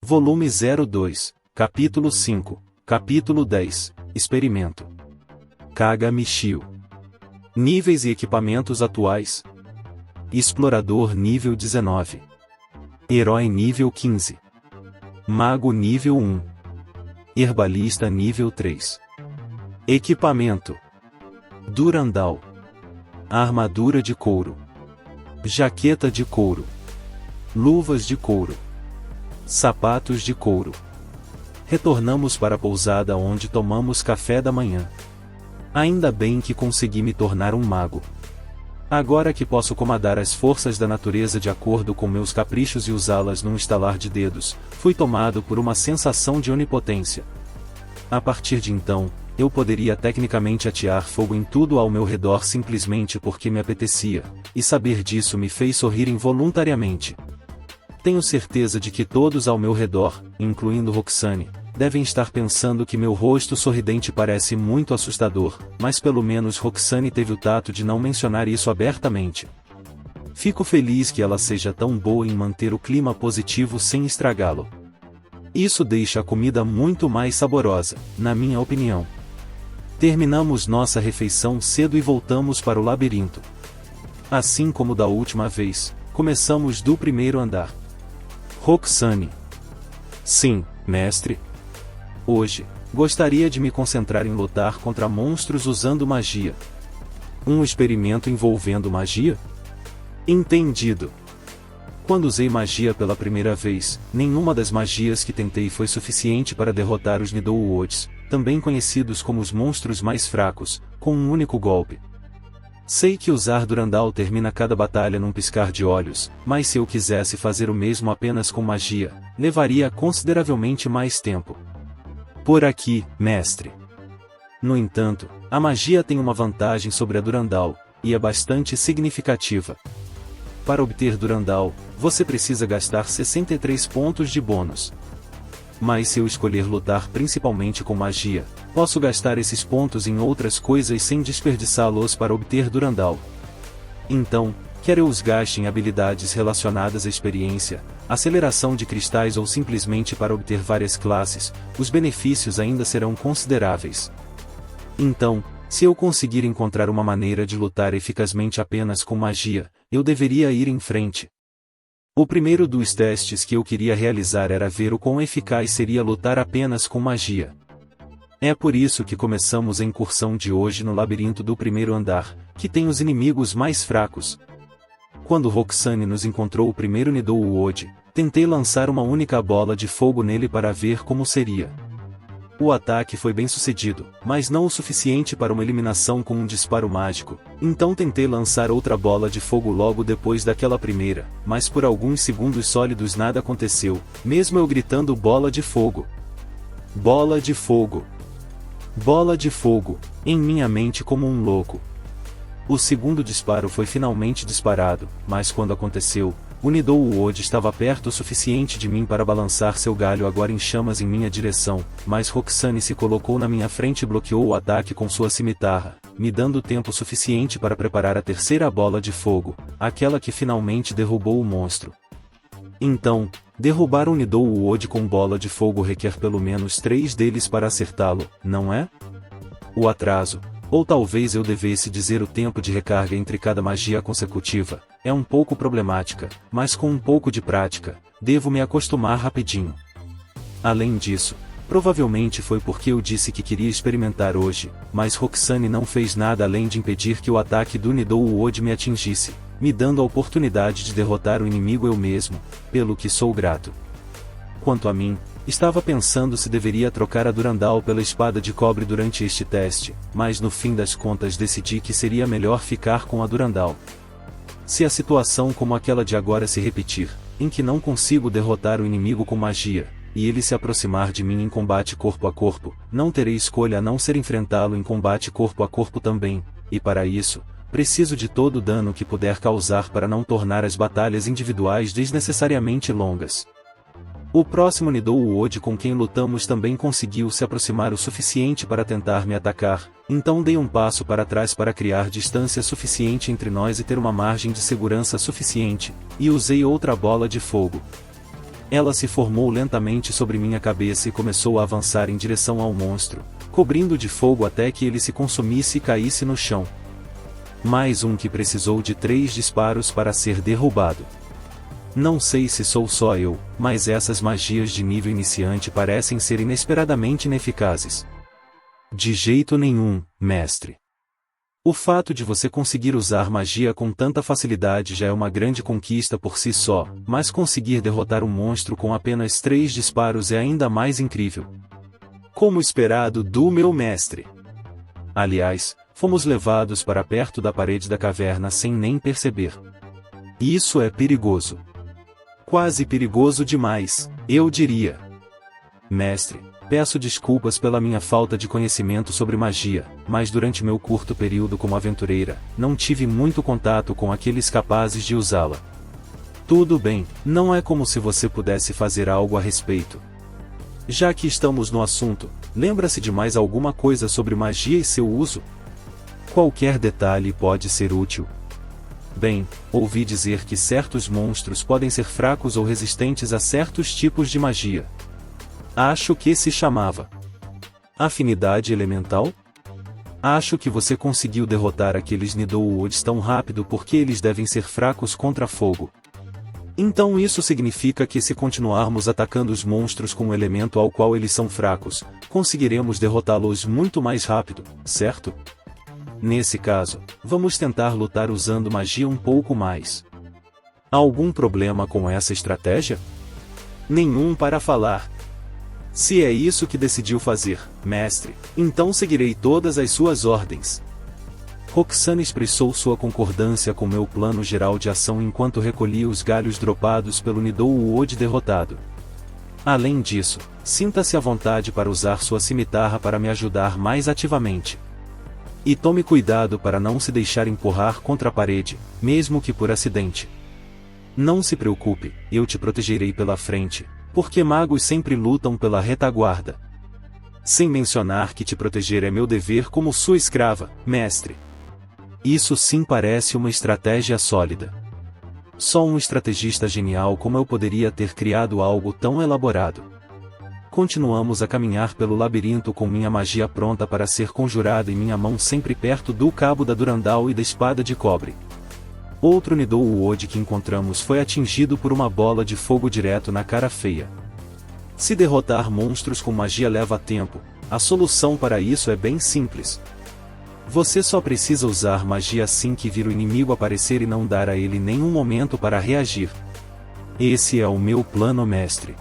Volume 02, Capítulo 5, Capítulo 10, Experimento. Kaga Michio. Níveis e equipamentos atuais. Explorador nível 19. Herói nível 15. Mago nível 1. Herbalista nível 3. Equipamento. Durandal. Armadura de couro. Jaqueta de couro. Luvas de couro. Sapatos de couro. Retornamos para a pousada onde tomamos café da manhã. Ainda bem que consegui me tornar um mago. Agora que posso comandar as forças da natureza de acordo com meus caprichos e usá-las num estalar de dedos, fui tomado por uma sensação de onipotência. A partir de então, eu poderia tecnicamente atear fogo em tudo ao meu redor simplesmente porque me apetecia, e saber disso me fez sorrir involuntariamente. Tenho certeza de que todos ao meu redor, incluindo Roxane, devem estar pensando que meu rosto sorridente parece muito assustador, mas pelo menos Roxane teve o tato de não mencionar isso abertamente. Fico feliz que ela seja tão boa em manter o clima positivo sem estragá-lo. Isso deixa a comida muito mais saborosa, na minha opinião. Terminamos nossa refeição cedo e voltamos para o labirinto. Assim como da última vez, começamos do primeiro andar. Roxane. Sim, mestre. Hoje, gostaria de me concentrar em lutar contra monstros usando magia. Um experimento envolvendo magia? Entendido. Quando usei magia pela primeira vez, nenhuma das magias que tentei foi suficiente para derrotar os Nidoulwoods, também conhecidos como os monstros mais fracos, com um único golpe. Sei que usar Durandal termina cada batalha num piscar de olhos, mas se eu quisesse fazer o mesmo apenas com magia, levaria consideravelmente mais tempo. Por aqui, mestre. No entanto, a magia tem uma vantagem sobre a Durandal, e é bastante significativa. Para obter Durandal, você precisa gastar 63 pontos de bônus. Mas se eu escolher lutar principalmente com magia, posso gastar esses pontos em outras coisas sem desperdiçá-los para obter Durandal. Então, quer eu os gaste em habilidades relacionadas à experiência, aceleração de cristais ou simplesmente para obter várias classes, os benefícios ainda serão consideráveis. Então, se eu conseguir encontrar uma maneira de lutar eficazmente apenas com magia, eu deveria ir em frente. O primeiro dos testes que eu queria realizar era ver o quão eficaz seria lutar apenas com magia. É por isso que começamos a incursão de hoje no labirinto do primeiro andar, que tem os inimigos mais fracos. Quando Roxane nos encontrou o primeiro Nidoulwood, tentei lançar uma única bola de fogo nele para ver como seria. O ataque foi bem sucedido, mas não o suficiente para uma eliminação com um disparo mágico, então tentei lançar outra bola de fogo logo depois daquela primeira, mas por alguns segundos sólidos nada aconteceu, mesmo eu gritando bola de fogo. Bola de fogo. Bola de fogo, em minha mente como um louco. O segundo disparo foi finalmente disparado, mas quando aconteceu, o Nidoulwood estava perto o suficiente de mim para balançar seu galho agora em chamas em minha direção, mas Roxane se colocou na minha frente e bloqueou o ataque com sua cimitarra, me dando tempo suficiente para preparar a terceira bola de fogo, aquela que finalmente derrubou o monstro. Então, derrubar um Nidoulwood com bola de fogo requer pelo menos 3 deles para acertá-lo, não é? O atraso, ou talvez eu devesse dizer o tempo de recarga entre cada magia consecutiva, é um pouco problemática, mas com um pouco de prática, devo me acostumar rapidinho. Além disso, provavelmente foi porque eu disse que queria experimentar hoje, mas Roxane não fez nada além de impedir que o ataque do Nidoulwood me atingisse, me dando a oportunidade de derrotar o inimigo eu mesmo, pelo que sou grato. Quanto a mim, estava pensando se deveria trocar a Durandal pela espada de cobre durante este teste, mas no fim das contas decidi que seria melhor ficar com a Durandal. Se a situação como aquela de agora se repetir, em que não consigo derrotar o inimigo com magia, e ele se aproximar de mim em combate corpo a corpo, não terei escolha a não ser enfrentá-lo em combate corpo a corpo também, e para isso, preciso de todo o dano que puder causar para não tornar as batalhas individuais desnecessariamente longas. O próximo Nidoulwood com quem lutamos também conseguiu se aproximar o suficiente para tentar me atacar, então dei um passo para trás para criar distância suficiente entre nós e ter uma margem de segurança suficiente, e usei outra bola de fogo. Ela se formou lentamente sobre minha cabeça e começou a avançar em direção ao monstro, cobrindo de fogo até que ele se consumisse e caísse no chão. Mais um que precisou de 3 disparos para ser derrubado. Não sei se sou só eu, mas essas magias de nível iniciante parecem ser inesperadamente ineficazes. De jeito nenhum, mestre. O fato de você conseguir usar magia com tanta facilidade já é uma grande conquista por si só, mas conseguir derrotar um monstro com apenas 3 disparos é ainda mais incrível. Como esperado do meu mestre. Aliás, fomos levados para perto da parede da caverna sem nem perceber. Isso é perigoso. Quase perigoso demais, eu diria. Mestre, peço desculpas pela minha falta de conhecimento sobre magia, mas durante meu curto período como aventureira, não tive muito contato com aqueles capazes de usá-la. Tudo bem, não é como se você pudesse fazer algo a respeito. Já que estamos no assunto, lembra-se de mais alguma coisa sobre magia e seu uso? Qualquer detalhe pode ser útil. Bem, ouvi dizer que certos monstros podem ser fracos ou resistentes a certos tipos de magia. Acho que se chamava afinidade elemental? Acho que você conseguiu derrotar aqueles Nidouods tão rápido porque eles devem ser fracos contra fogo. Então isso significa que se continuarmos atacando os monstros com o elemento ao qual eles são fracos, conseguiremos derrotá-los muito mais rápido, certo? Nesse caso, vamos tentar lutar usando magia um pouco mais. Há algum problema com essa estratégia? Nenhum para falar. Se é isso que decidiu fazer, mestre, então seguirei todas as suas ordens. Roxane expressou sua concordância com meu plano geral de ação enquanto recolhia os galhos dropados pelo Nidouod derrotado. Além disso, sinta-se à vontade para usar sua cimitarra para me ajudar mais ativamente. E tome cuidado para não se deixar empurrar contra a parede, mesmo que por acidente. Não se preocupe, eu te protegerei pela frente, porque magos sempre lutam pela retaguarda. Sem mencionar que te proteger é meu dever como sua escrava, mestre. Isso sim parece uma estratégia sólida. Só um estrategista genial como eu poderia ter criado algo tão elaborado. Continuamos a caminhar pelo labirinto com minha magia pronta para ser conjurada e minha mão sempre perto do cabo da Durandal e da espada de cobre. Outro Nidouod que encontramos foi atingido por uma bola de fogo direto na cara feia. Se derrotar monstros com magia leva tempo, a solução para isso é bem simples. Você só precisa usar magia assim que vir o inimigo aparecer e não dar a ele nenhum momento para reagir. Esse é o meu plano, mestre.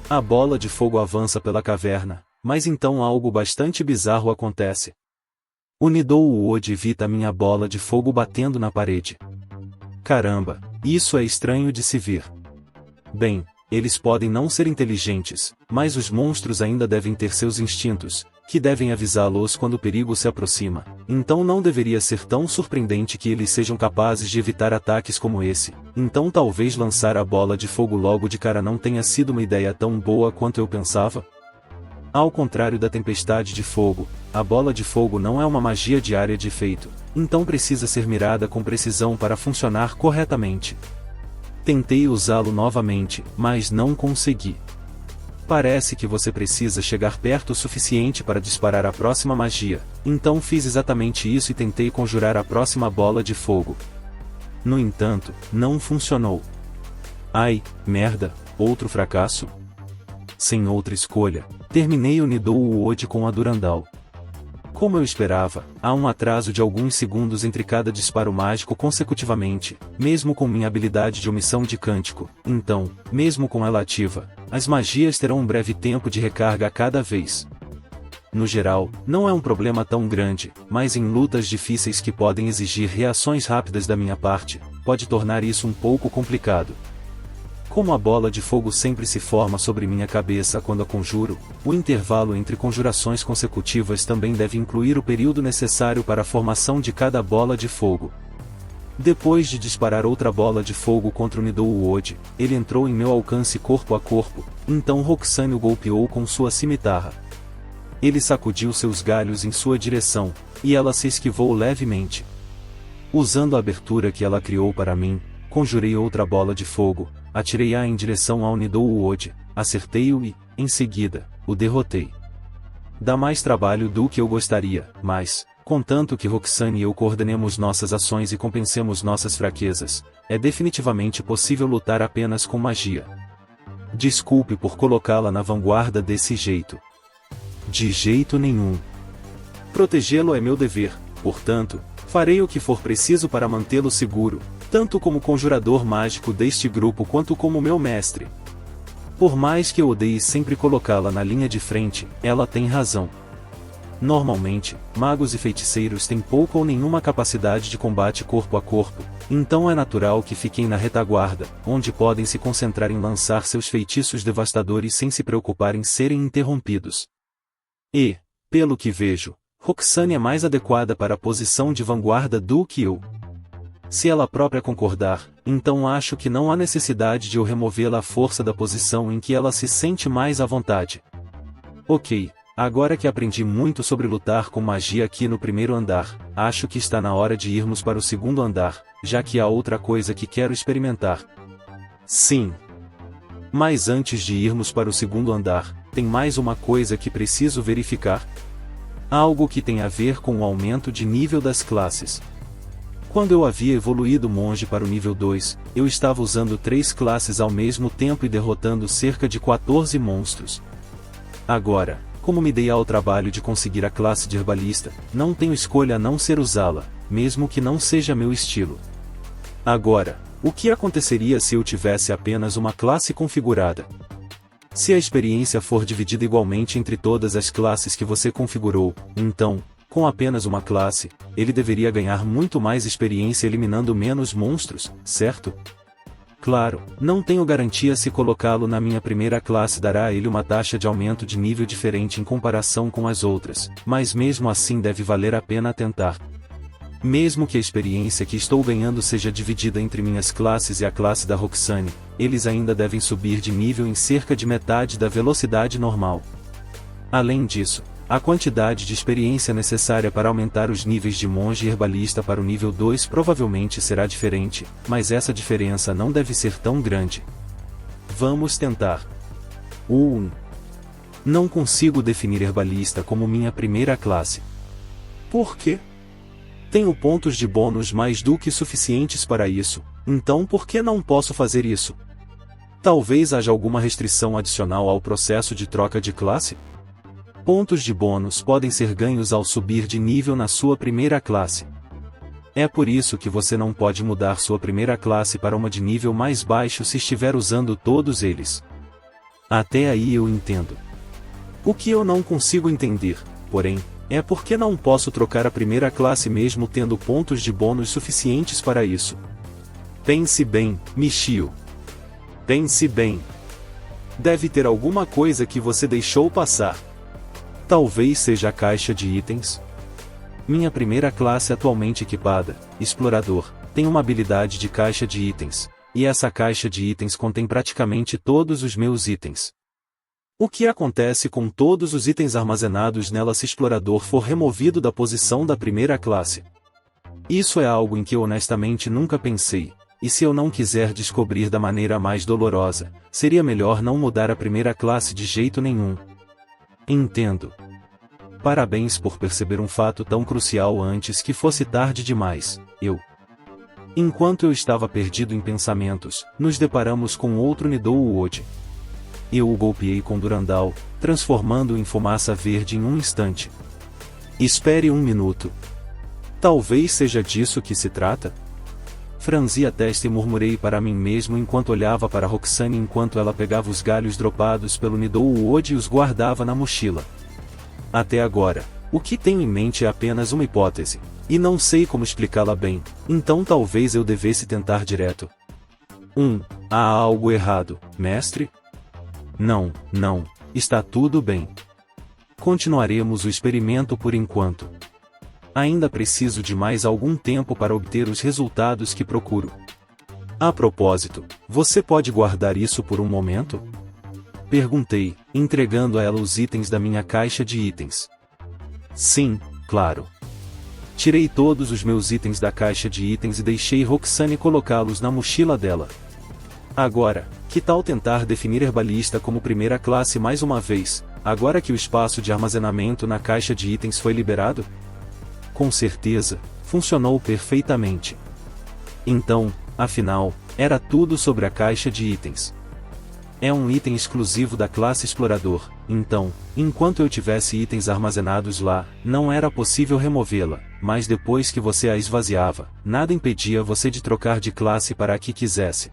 A bola de fogo avança pela caverna, mas então algo bastante bizarro acontece. O Nidouod evita minha bola de fogo batendo na parede. Caramba, isso é estranho de se ver. Bem, eles podem não ser inteligentes, mas os monstros ainda devem ter seus instintos, que devem avisá-los quando o perigo se aproxima, então não deveria ser tão surpreendente que eles sejam capazes de evitar ataques como esse, então talvez lançar a bola de fogo logo de cara não tenha sido uma ideia tão boa quanto eu pensava? Ao contrário da tempestade de fogo, a bola de fogo não é uma magia de área de efeito, então precisa ser mirada com precisão para funcionar corretamente. Tentei usá-lo novamente, mas não consegui. Parece que você precisa chegar perto o suficiente para disparar a próxima magia, então fiz exatamente isso e tentei conjurar a próxima bola de fogo. No entanto, não funcionou. Ai, merda, outro fracasso? Sem outra escolha, terminei o Nidouod com a Durandal. Como eu esperava, há um atraso de alguns segundos entre cada disparo mágico consecutivamente, mesmo com minha habilidade de omissão de cântico, então, mesmo com ela ativa, as magias terão um breve tempo de recarga a cada vez. No geral, não é um problema tão grande, mas em lutas difíceis que podem exigir reações rápidas da minha parte, pode tornar isso um pouco complicado. Como a bola de fogo sempre se forma sobre minha cabeça quando a conjuro, o intervalo entre conjurações consecutivas também deve incluir o período necessário para a formação de cada bola de fogo. Depois de disparar outra bola de fogo contra o Nidouod, ele entrou em meu alcance corpo a corpo, então Roxane o golpeou com sua cimitarra. Ele sacudiu seus galhos em sua direção, e ela se esquivou levemente. Usando a abertura que ela criou para mim, conjurei outra bola de fogo, atirei-a em direção ao Nidowood, acertei-o e, em seguida, o derrotei. Dá mais trabalho do que eu gostaria, mas, contanto que Roxane e eu coordenemos nossas ações e compensemos nossas fraquezas, é definitivamente possível lutar apenas com magia. Desculpe por colocá-la na vanguarda desse jeito. De jeito nenhum. Protegê-lo é meu dever, portanto, farei o que for preciso para mantê-lo seguro, tanto como conjurador mágico deste grupo quanto como meu mestre. Por mais que eu odeie sempre colocá-la na linha de frente, ela tem razão. Normalmente, magos e feiticeiros têm pouca ou nenhuma capacidade de combate corpo a corpo, então é natural que fiquem na retaguarda, onde podem se concentrar em lançar seus feitiços devastadores sem se preocupar em serem interrompidos. E, pelo que vejo, Roxane é mais adequada para a posição de vanguarda do que eu. Se ela própria concordar, então acho que não há necessidade de eu removê-la à força da posição em que ela se sente mais à vontade. Ok, agora que aprendi muito sobre lutar com magia aqui no primeiro andar, acho que está na hora de irmos para o segundo andar, já que há outra coisa que quero experimentar. Sim. Mas antes de irmos para o segundo andar, tem mais uma coisa que preciso verificar. Algo que tem a ver com o aumento de nível das classes. Quando eu havia evoluído monge para o nível 2, eu estava usando 3 classes ao mesmo tempo e derrotando cerca de 14 monstros. Agora, como me dei ao trabalho de conseguir a classe de herbalista, não tenho escolha a não ser usá-la, mesmo que não seja meu estilo. Agora, o que aconteceria se eu tivesse apenas uma classe configurada? Se a experiência for dividida igualmente entre todas as classes que você configurou, então, com apenas uma classe, ele deveria ganhar muito mais experiência eliminando menos monstros, certo? Claro, não tenho garantia se colocá-lo na minha primeira classe dará a ele uma taxa de aumento de nível diferente em comparação com as outras, mas mesmo assim deve valer a pena tentar. Mesmo que a experiência que estou ganhando seja dividida entre minhas classes e a classe da Roxane, eles ainda devem subir de nível em cerca de metade da velocidade normal. Além disso, a quantidade de experiência necessária para aumentar os níveis de monge e herbalista para o nível 2 provavelmente será diferente, mas essa diferença não deve ser tão grande. Vamos tentar. 1. Não consigo definir herbalista como minha primeira classe. Por quê? Tenho pontos de bônus mais do que suficientes para isso, então por que não posso fazer isso? Talvez haja alguma restrição adicional ao processo de troca de classe? Pontos de bônus podem ser ganhos ao subir de nível na sua primeira classe. É por isso que você não pode mudar sua primeira classe para uma de nível mais baixo se estiver usando todos eles. Até aí eu entendo. O que eu não consigo entender, porém, é por que não posso trocar a primeira classe mesmo tendo pontos de bônus suficientes para isso. Pense bem, Michio. Pense bem. Deve ter alguma coisa que você deixou passar. Talvez seja a caixa de itens. Minha primeira classe atualmente equipada, Explorador, tem uma habilidade de caixa de itens, e essa caixa de itens contém praticamente todos os meus itens. O que acontece com todos os itens armazenados nela se Explorador for removido da posição da primeira classe? Isso é algo em que eu honestamente nunca pensei, e se eu não quiser descobrir da maneira mais dolorosa, seria melhor não mudar a primeira classe de jeito nenhum. Entendo. Parabéns por perceber um fato tão crucial antes que fosse tarde demais, Enquanto eu estava perdido em pensamentos, nos deparamos com outro Nidowood. Eu o golpeei com Durandal, transformando-o em fumaça verde em um instante. Espere 1 minuto. Talvez seja disso que se trata? Franzi a testa e murmurei para mim mesmo enquanto olhava para Roxane enquanto ela pegava os galhos dropados pelo Nidowood e os guardava na mochila. Até agora, o que tenho em mente é apenas uma hipótese, e não sei como explicá-la bem, então talvez eu devesse tentar direto. 1. Há algo errado, mestre? Não, está tudo bem. Continuaremos o experimento por enquanto. Ainda preciso de mais algum tempo para obter os resultados que procuro. A propósito, você pode guardar isso por um momento? Perguntei, entregando a ela os itens da minha caixa de itens. Sim, claro. Tirei todos os meus itens da caixa de itens e deixei Roxane colocá-los na mochila dela. Agora, que tal tentar definir herbalista como primeira classe mais uma vez, agora que o espaço de armazenamento na caixa de itens foi liberado? Com certeza, funcionou perfeitamente. Então, afinal, era tudo sobre a caixa de itens. É um item exclusivo da classe Explorador, então, enquanto eu tivesse itens armazenados lá, não era possível removê-la, mas depois que você a esvaziava, nada impedia você de trocar de classe para a que quisesse.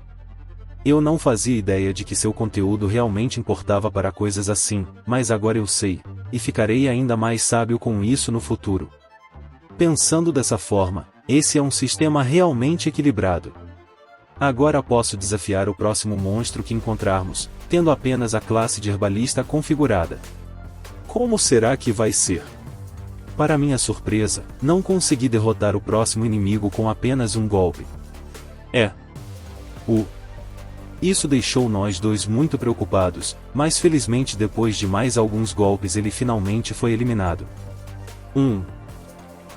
Eu não fazia ideia de que seu conteúdo realmente importava para coisas assim, mas agora eu sei, e ficarei ainda mais sábio com isso no futuro. Pensando dessa forma, esse é um sistema realmente equilibrado. Agora posso desafiar o próximo monstro que encontrarmos, tendo apenas a classe de herbalista configurada. Como será que vai ser? Para minha surpresa, não consegui derrotar o próximo inimigo com apenas um golpe. Isso deixou nós dois muito preocupados, mas felizmente depois de mais alguns golpes ele finalmente foi eliminado.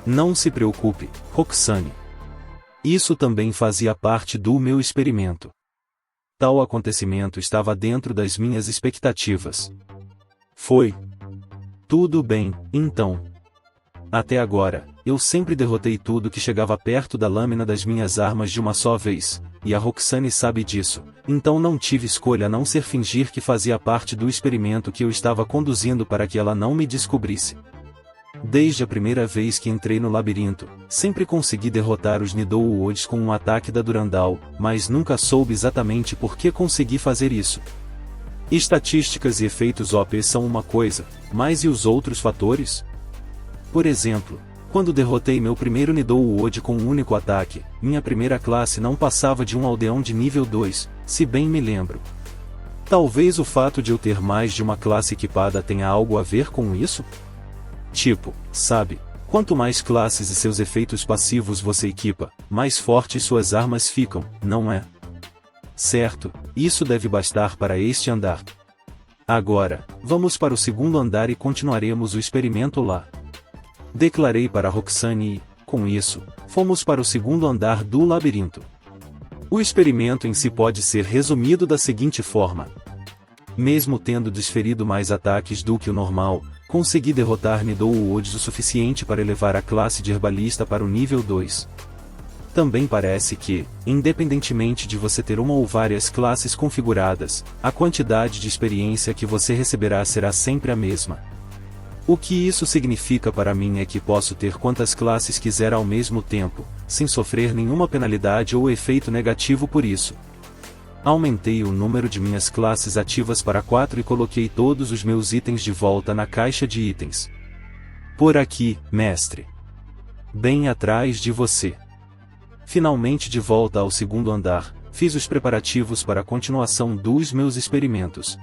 Não se preocupe, Roxane. Isso também fazia parte do meu experimento. Tal acontecimento estava dentro das minhas expectativas. Foi. Tudo bem, então. Até agora, eu sempre derrotei tudo que chegava perto da lâmina das minhas armas de uma só vez, e a Roxane sabe disso, então não tive escolha a não ser fingir que fazia parte do experimento que eu estava conduzindo para que ela não me descobrisse. Desde a primeira vez que entrei no labirinto, sempre consegui derrotar os Nidoulwoods com um ataque da Durandal, mas nunca soube exatamente por que consegui fazer isso. Estatísticas e efeitos OP são uma coisa, mas e os outros fatores? Por exemplo, quando derrotei meu primeiro Nidoulwood com um único ataque, minha primeira classe não passava de um aldeão de nível 2, se bem me lembro. Talvez o fato de eu ter mais de uma classe equipada tenha algo a ver com isso? Tipo, sabe, quanto mais classes e seus efeitos passivos você equipa, mais fortes suas armas ficam, não é? Certo, isso deve bastar para este andar. Agora, vamos para o segundo andar e continuaremos o experimento lá. Declarei para Roxane e, com isso, fomos para o segundo andar do labirinto. O experimento em si pode ser resumido da seguinte forma. Mesmo tendo desferido mais ataques do que o normal, consegui derrotar Nidoulwoods o suficiente para elevar a classe de herbalista para o nível 2. Também parece que, independentemente de você ter uma ou várias classes configuradas, a quantidade de experiência que você receberá será sempre a mesma. O que isso significa para mim é que posso ter quantas classes quiser ao mesmo tempo, sem sofrer nenhuma penalidade ou efeito negativo por isso. Aumentei o número de minhas classes ativas para 4 e coloquei todos os meus itens de volta na caixa de itens. Por aqui, mestre. Bem atrás de você. Finalmente de volta ao segundo andar, fiz os preparativos para a continuação dos meus experimentos.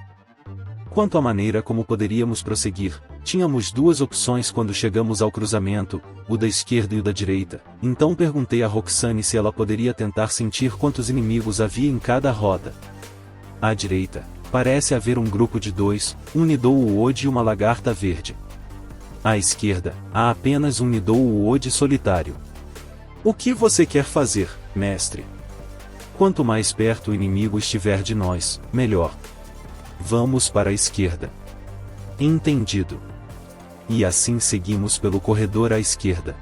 Quanto à maneira como poderíamos prosseguir, tínhamos duas opções quando chegamos ao cruzamento, o da esquerda e o da direita, então perguntei a Roxane se ela poderia tentar sentir quantos inimigos havia em cada rota. À direita, parece haver um grupo de 2, um Nidoulwood e uma lagarta verde. À esquerda, há apenas um Nidoulwood solitário. O que você quer fazer, mestre? Quanto mais perto o inimigo estiver de nós, melhor. Vamos para a esquerda. Entendido. E assim seguimos pelo corredor à esquerda.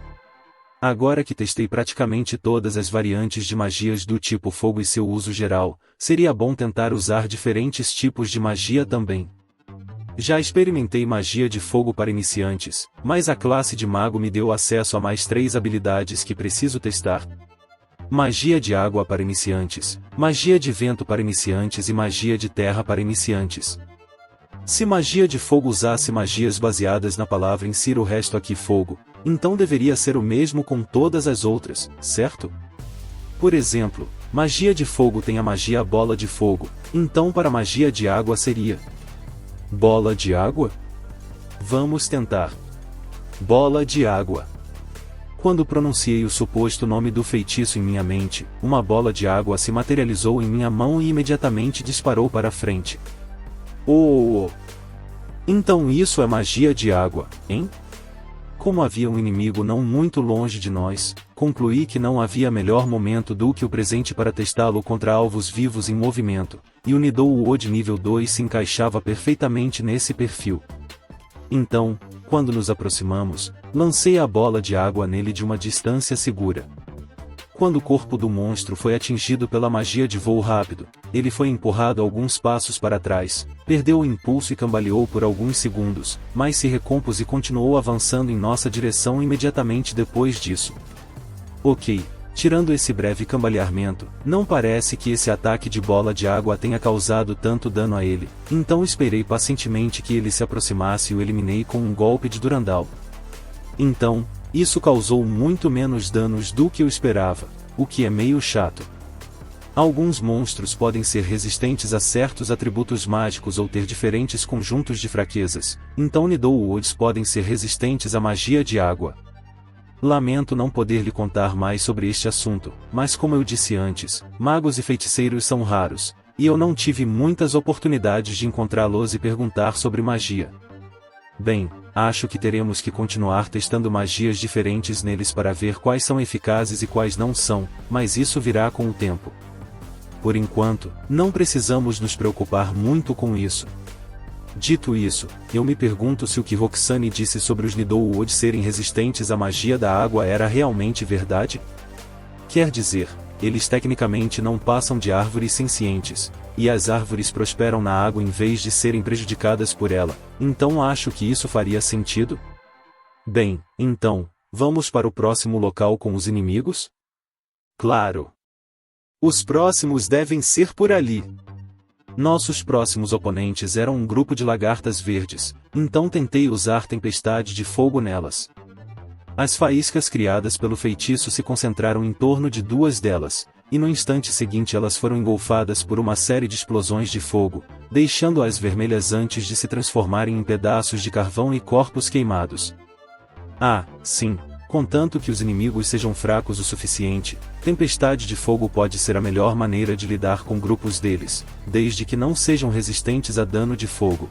Agora que testei praticamente todas as variantes de magias do tipo fogo e seu uso geral, seria bom tentar usar diferentes tipos de magia também. Já experimentei magia de fogo para iniciantes, mas a classe de mago me deu acesso a mais 3 habilidades que preciso testar. Magia de água para iniciantes, magia de vento para iniciantes e magia de terra para iniciantes. Se magia de fogo usasse magias baseadas na palavra insira o resto aqui fogo, então deveria ser o mesmo com todas as outras, certo? Por exemplo, magia de fogo tem a magia bola de fogo, então para magia de água seria bola de água? Vamos tentar. Bola de água. Quando pronunciei o suposto nome do feitiço em minha mente, uma bola de água se materializou em minha mão e imediatamente disparou para frente. Então isso é magia de água, hein? Como havia um inimigo não muito longe de nós, concluí que não havia melhor momento do que o presente para testá-lo contra alvos vivos em movimento, e o Nidou Wood nível 2 se encaixava perfeitamente nesse perfil. Então, quando nos aproximamos, lancei a bola de água nele de uma distância segura. Quando o corpo do monstro foi atingido pela magia de voo rápido, ele foi empurrado alguns passos para trás, perdeu o impulso e cambaleou por alguns segundos, mas se recompôs e continuou avançando em nossa direção imediatamente depois disso. Ok, tirando esse breve cambaleamento, não parece que esse ataque de bola de água tenha causado tanto dano a ele, então esperei pacientemente que ele se aproximasse e o eliminei com um golpe de Durandal. Então, isso causou muito menos danos do que eu esperava, o que é meio chato. Alguns monstros podem ser resistentes a certos atributos mágicos ou ter diferentes conjuntos de fraquezas, então Nidou Woods podem ser resistentes à magia de água. Lamento não poder lhe contar mais sobre este assunto, mas como eu disse antes, magos e feiticeiros são raros, e eu não tive muitas oportunidades de encontrá-los e perguntar sobre magia. Bem, acho que teremos que continuar testando magias diferentes neles para ver quais são eficazes e quais não são, mas isso virá com o tempo. Por enquanto, não precisamos nos preocupar muito com isso. Dito isso, eu me pergunto se o que Roxane disse sobre os Nidou Wood serem resistentes à magia da água era realmente verdade? Quer dizer, eles tecnicamente não passam de árvores sencientes, e as árvores prosperam na água em vez de serem prejudicadas por ela, então acho que isso faria sentido? Bem, então, vamos para o próximo local com os inimigos? Claro! Os próximos devem ser por ali. Nossos próximos oponentes eram um grupo de lagartas verdes, então tentei usar tempestade de fogo nelas. As faíscas criadas pelo feitiço se concentraram em torno de duas delas, e no instante seguinte elas foram engolfadas por uma série de explosões de fogo, deixando-as vermelhas antes de se transformarem em pedaços de carvão e corpos queimados. Ah, sim, contanto que os inimigos sejam fracos o suficiente, tempestade de fogo pode ser a melhor maneira de lidar com grupos deles, desde que não sejam resistentes a dano de fogo.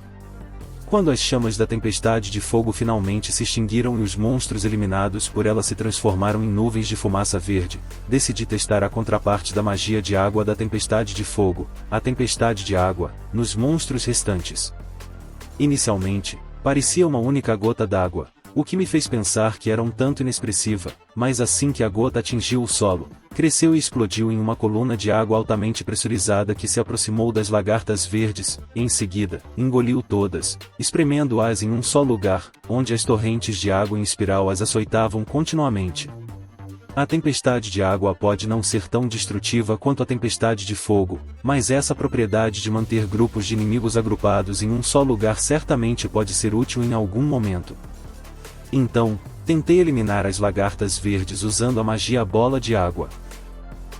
Quando as chamas da tempestade de fogo finalmente se extinguiram e os monstros eliminados por ela se transformaram em nuvens de fumaça verde, decidi testar a contraparte da magia de água da tempestade de fogo, a tempestade de água, nos monstros restantes. Inicialmente, parecia uma única gota d'água, o que me fez pensar que era um tanto inexpressiva, mas assim que a gota atingiu o solo, cresceu e explodiu em uma coluna de água altamente pressurizada que se aproximou das lagartas verdes, e em seguida, engoliu todas, espremendo-as em um só lugar, onde as torrentes de água em espiral as açoitavam continuamente. A tempestade de água pode não ser tão destrutiva quanto a tempestade de fogo, mas essa propriedade de manter grupos de inimigos agrupados em um só lugar certamente pode ser útil em algum momento. Então, tentei eliminar as lagartas verdes usando a magia bola de água.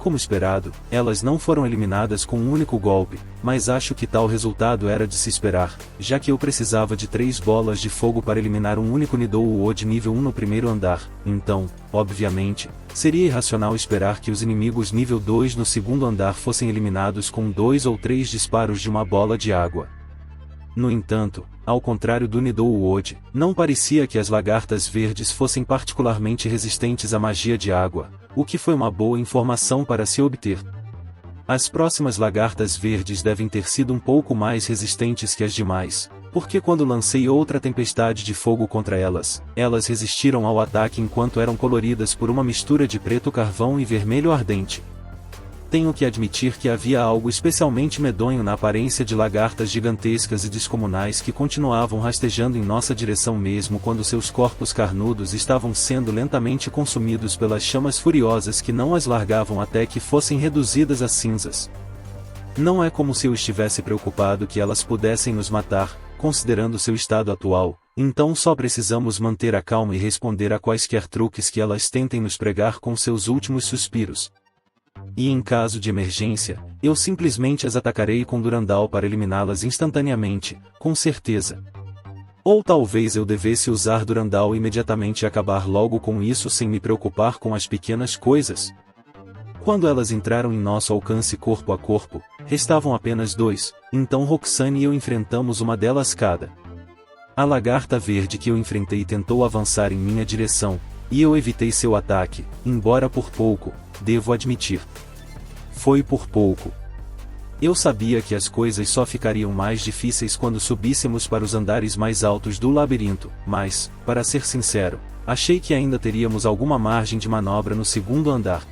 Como esperado, elas não foram eliminadas com um único golpe, mas acho que tal resultado era de se esperar, já que eu precisava de 3 bolas de fogo para eliminar um único Nidou Wood nível 1 no primeiro andar, então, obviamente, seria irracional esperar que os inimigos nível 2 no segundo andar fossem eliminados com 2 ou 3 disparos de uma bola de água. No entanto, ao contrário do Nidou Wood, não parecia que as lagartas verdes fossem particularmente resistentes à magia de água, o que foi uma boa informação para se obter. As próximas lagartas verdes devem ter sido um pouco mais resistentes que as demais, porque quando lancei outra tempestade de fogo contra elas, elas resistiram ao ataque enquanto eram coloridas por uma mistura de preto carvão e vermelho ardente. Tenho que admitir que havia algo especialmente medonho na aparência de lagartas gigantescas e descomunais que continuavam rastejando em nossa direção mesmo quando seus corpos carnudos estavam sendo lentamente consumidos pelas chamas furiosas que não as largavam até que fossem reduzidas a cinzas. Não é como se eu estivesse preocupado que elas pudessem nos matar, considerando seu estado atual, então só precisamos manter a calma e responder a quaisquer truques que elas tentem nos pregar com seus últimos suspiros. E em caso de emergência, eu simplesmente as atacarei com Durandal para eliminá-las instantaneamente, com certeza. Ou talvez eu devesse usar Durandal imediatamente e acabar logo com isso sem me preocupar com as pequenas coisas. Quando elas entraram em nosso alcance corpo a corpo, restavam apenas 2, então Roxane e eu enfrentamos uma delas cada. A lagarta verde que eu enfrentei tentou avançar em minha direção, e eu evitei seu ataque, embora por pouco, devo admitir. Foi por pouco. Eu sabia que as coisas só ficariam mais difíceis quando subíssemos para os andares mais altos do labirinto, mas, para ser sincero, achei que ainda teríamos alguma margem de manobra no segundo andar.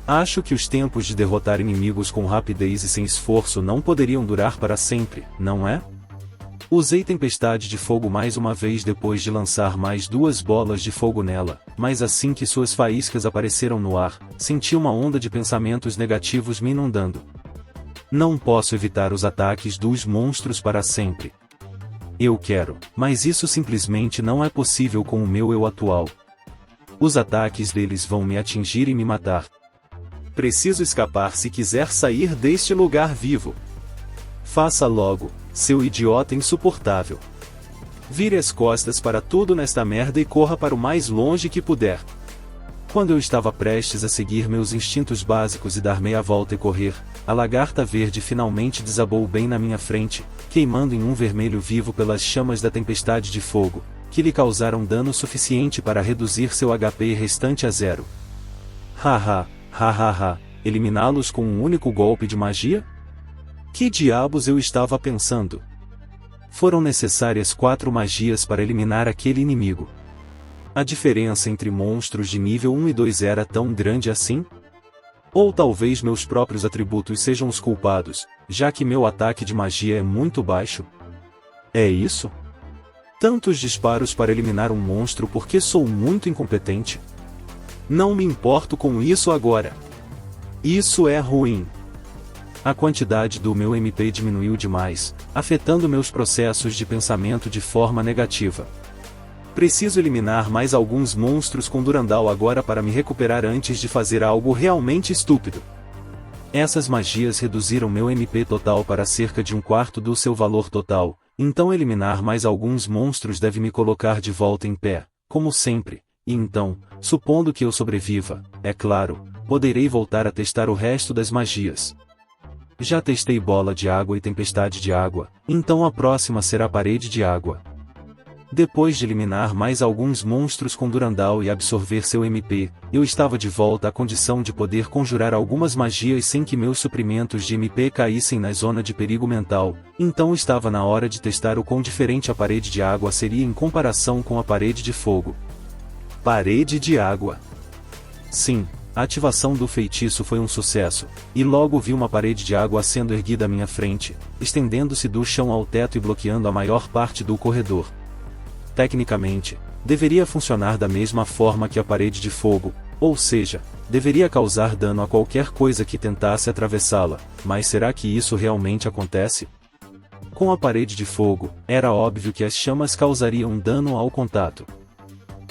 Acho que os tempos de derrotar inimigos com rapidez e sem esforço não poderiam durar para sempre, não é? Usei tempestade de fogo mais uma vez depois de lançar mais 2 bolas de fogo nela, mas assim que suas faíscas apareceram no ar, senti uma onda de pensamentos negativos me inundando. Não posso evitar os ataques dos monstros para sempre. Eu quero, mas isso simplesmente não é possível com o meu eu atual. Os ataques deles vão me atingir e me matar. Preciso escapar se quiser sair deste lugar vivo. Faça logo, seu idiota insuportável. Vire as costas para tudo nesta merda e corra para o mais longe que puder. Quando eu estava prestes a seguir meus instintos básicos e dar meia volta e correr, a lagarta verde finalmente desabou bem na minha frente, queimando em um vermelho vivo pelas chamas da tempestade de fogo, que lhe causaram dano suficiente para reduzir seu HP restante a 0. Haha, hahaha, eliminá-los com um único golpe de magia? Que diabos eu estava pensando? Foram necessárias 4 magias para eliminar aquele inimigo. A diferença entre monstros de nível 1 e 2 era tão grande assim? Ou talvez meus próprios atributos sejam os culpados, já que meu ataque de magia é muito baixo? É isso? Tantos disparos para eliminar um monstro porque sou muito incompetente? Não me importo com isso agora. Isso é ruim. A quantidade do meu MP diminuiu demais, afetando meus processos de pensamento de forma negativa. Preciso eliminar mais alguns monstros com Durandal agora para me recuperar antes de fazer algo realmente estúpido. Essas magias reduziram meu MP total para cerca de 1/4 do seu valor total, então eliminar mais alguns monstros deve me colocar de volta em pé, como sempre, e então, supondo que eu sobreviva, é claro, poderei voltar a testar o resto das magias. Já testei bola de água e tempestade de água, então a próxima será parede de água. Depois de eliminar mais alguns monstros com Durandal e absorver seu MP, eu estava de volta à condição de poder conjurar algumas magias sem que meus suprimentos de MP caíssem na zona de perigo mental, então estava na hora de testar o quão diferente a parede de água seria em comparação com a parede de fogo. Parede de água. Sim. A ativação do feitiço foi um sucesso, e logo vi uma parede de água sendo erguida à minha frente, estendendo-se do chão ao teto e bloqueando a maior parte do corredor. Tecnicamente, deveria funcionar da mesma forma que a parede de fogo, ou seja, deveria causar dano a qualquer coisa que tentasse atravessá-la, mas será que isso realmente acontece? Com a parede de fogo, era óbvio que as chamas causariam dano ao contato.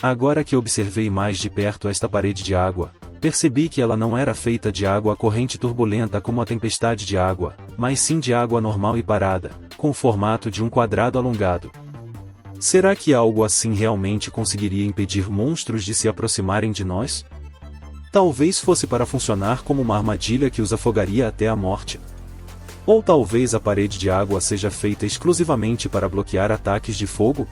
Agora que observei mais de perto esta parede de água, percebi que ela não era feita de água corrente turbulenta como a tempestade de água, mas sim de água normal e parada, com o formato de um quadrado alongado. Será que algo assim realmente conseguiria impedir monstros de se aproximarem de nós? Talvez fosse para funcionar como uma armadilha que os afogaria até a morte. Ou talvez a parede de água seja feita exclusivamente para bloquear ataques de fogo?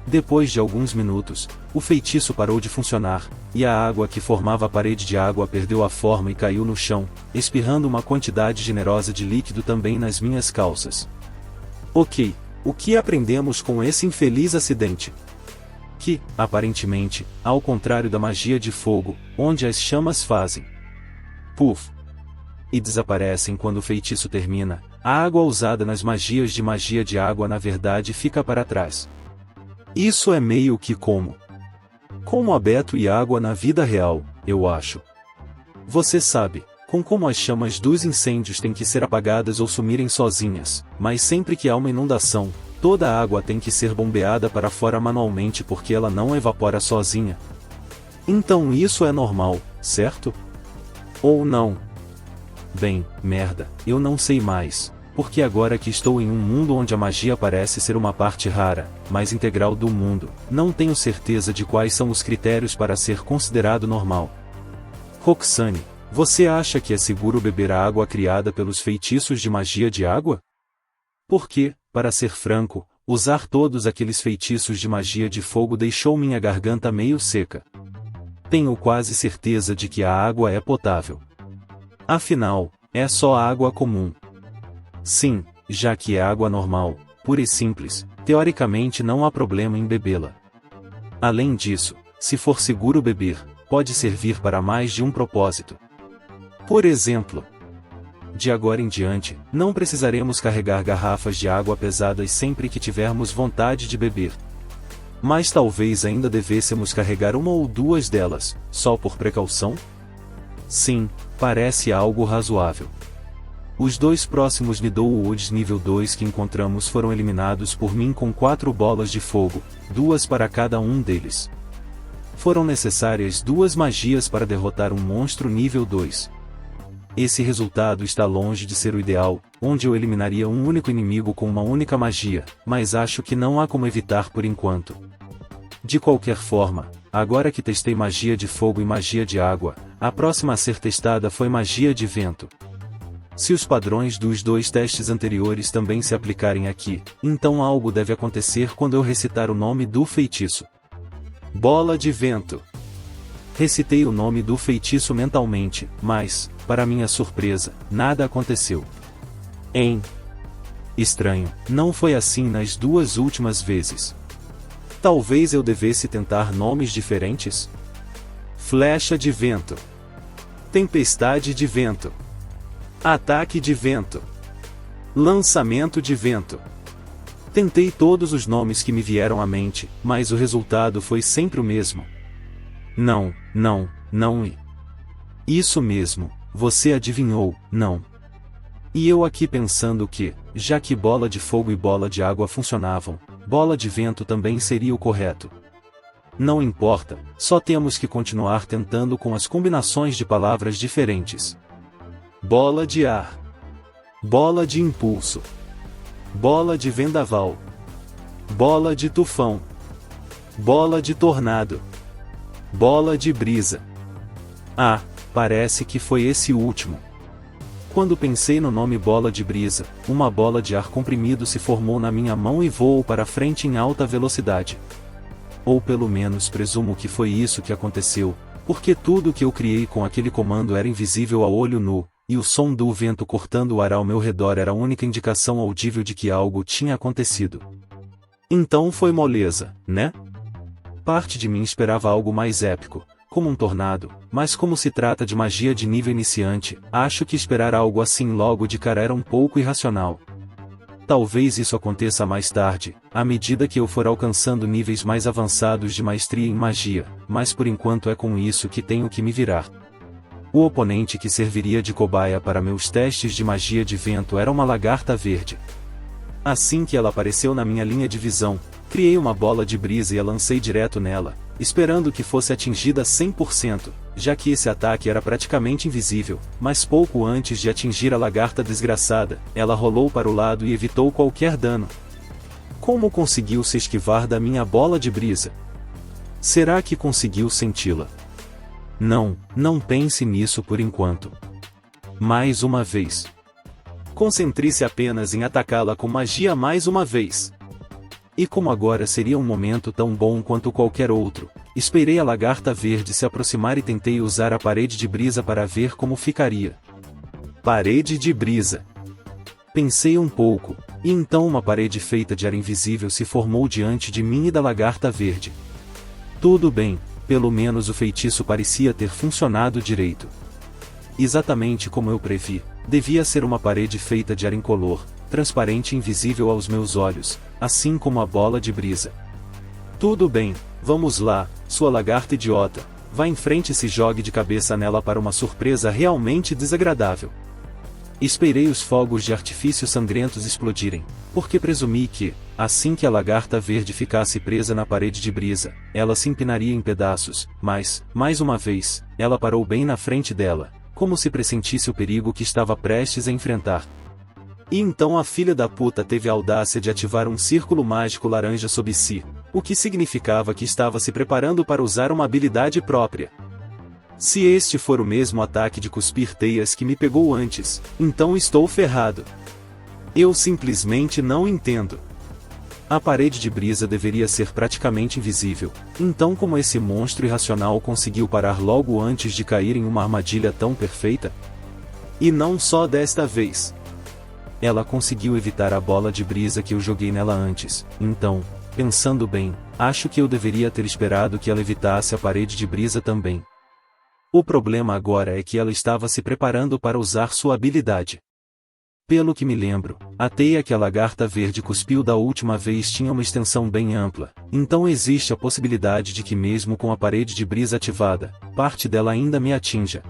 Depois de alguns minutos, o feitiço parou de funcionar, e a água que formava a parede de água perdeu a forma e caiu no chão, espirrando uma quantidade generosa de líquido também nas minhas calças. Ok, o que aprendemos com esse infeliz acidente? Que, aparentemente, ao contrário da magia de fogo, onde as chamas fazem puff e desaparecem quando o feitiço termina, a água usada nas magias de magia de água na verdade fica para trás. Isso é meio que como abeto e água na vida real, eu acho. Você sabe, com como as chamas dos incêndios têm que ser apagadas ou sumirem sozinhas, mas sempre que há uma inundação, toda a água tem que ser bombeada para fora manualmente porque ela não evapora sozinha. Então isso é normal, certo? Ou não? Bem, merda, eu não sei mais. Porque agora que estou em um mundo onde a magia parece ser uma parte rara, mas integral do mundo, não tenho certeza de quais são os critérios para ser considerado normal. Roxane, você acha que é seguro beber a água criada pelos feitiços de magia de água? Porque, para ser franco, usar todos aqueles feitiços de magia de fogo deixou minha garganta meio seca. Tenho quase certeza de que a água é potável. Afinal, é só água comum. Sim, já que é água normal, pura e simples, teoricamente não há problema em bebê-la. Além disso, se for seguro beber, pode servir para mais de um propósito. Por exemplo, de agora em diante, não precisaremos carregar garrafas de água pesadas sempre que tivermos vontade de beber. Mas talvez ainda devêssemos carregar uma ou duas delas, só por precaução? Sim, parece algo razoável. Os 2 próximos Nidowoods nível 2 que encontramos foram eliminados por mim com 4 bolas de fogo, 2 para cada um deles. Foram necessárias 2 magias para derrotar um monstro nível 2. Esse resultado está longe de ser o ideal, onde eu eliminaria um único inimigo com uma única magia, mas acho que não há como evitar por enquanto. De qualquer forma, agora que testei magia de fogo e magia de água, a próxima a ser testada foi magia de vento. Se os padrões dos 2 testes anteriores também se aplicarem aqui, então algo deve acontecer quando eu recitar o nome do feitiço. Bola de vento. Recitei o nome do feitiço mentalmente, mas, para minha surpresa, nada aconteceu. Estranho, não foi assim nas 2 últimas vezes. Talvez eu devesse tentar nomes diferentes? Flecha de vento. Tempestade de vento. Ataque de vento. Lançamento de vento. Tentei todos os nomes que me vieram à mente, mas o resultado foi sempre o mesmo. Não e. Isso mesmo, você adivinhou, não. E eu aqui pensando que, já que bola de fogo e bola de água funcionavam, bola de vento também seria o correto. Não importa, só temos que continuar tentando com as combinações de palavras diferentes. Bola de ar. Bola de impulso. Bola de vendaval. Bola de tufão. Bola de tornado. Bola de brisa. Ah, parece que foi esse último. Quando pensei no nome bola de brisa, uma bola de ar comprimido se formou na minha mão e voou para frente em alta velocidade. Ou pelo menos presumo que foi isso que aconteceu, porque tudo que eu criei com aquele comando era invisível a olho nu, e o som do vento cortando o ar ao meu redor era a única indicação audível de que algo tinha acontecido. Então foi moleza, né? Parte de mim esperava algo mais épico, como um tornado, mas como se trata de magia de nível iniciante, acho que esperar algo assim logo de cara era um pouco irracional. Talvez isso aconteça mais tarde, à medida que eu for alcançando níveis mais avançados de maestria em magia, mas por enquanto é com isso que tenho que me virar. O oponente que serviria de cobaia para meus testes de magia de vento era uma lagarta verde. Assim que ela apareceu na minha linha de visão, criei uma bola de brisa e a lancei direto nela, esperando que fosse atingida 100%, já que esse ataque era praticamente invisível, mas pouco antes de atingir a lagarta desgraçada, ela rolou para o lado e evitou qualquer dano. Como conseguiu se esquivar da minha bola de brisa? Será que conseguiu senti-la? Não pense nisso por enquanto. Mais uma vez. Concentre-se apenas em atacá-la com magia mais uma vez. E como agora seria um momento tão bom quanto qualquer outro, esperei a lagarta verde se aproximar e tentei usar a parede de brisa para ver como ficaria. Parede de brisa. Pensei um pouco, e então uma parede feita de ar invisível se formou diante de mim e da lagarta verde. Tudo bem, pelo menos o feitiço parecia ter funcionado direito. Exatamente como eu previ, devia ser uma parede feita de ar incolor, transparente e invisível aos meus olhos, assim como a bola de brisa. Tudo bem, vamos lá, sua lagarta idiota, vá em frente e se jogue de cabeça nela para uma surpresa realmente desagradável. Esperei os fogos de artifício sangrentos explodirem, porque presumi que, assim que a lagarta verde ficasse presa na parede de brisa, ela se empinaria em pedaços, mas, mais uma vez, ela parou bem na frente dela, como se pressentisse o perigo que estava prestes a enfrentar. E então a filha da puta teve a audácia de ativar um círculo mágico laranja sob si, o que significava que estava se preparando para usar uma habilidade própria. Se este for o mesmo ataque de cuspir teias que me pegou antes, então estou ferrado. Eu simplesmente não entendo. A parede de brisa deveria ser praticamente invisível, então como esse monstro irracional conseguiu parar logo antes de cair em uma armadilha tão perfeita? E não só desta vez. Ela conseguiu evitar a bola de brisa que eu joguei nela antes, então, pensando bem, acho que eu deveria ter esperado que ela evitasse a parede de brisa também. O problema agora é que ela estava se preparando para usar sua habilidade. Pelo que me lembro, a teia que a lagarta verde cuspiu da última vez tinha uma extensão bem ampla, então existe a possibilidade de que mesmo com a parede de brisa ativada, parte dela ainda me atinja.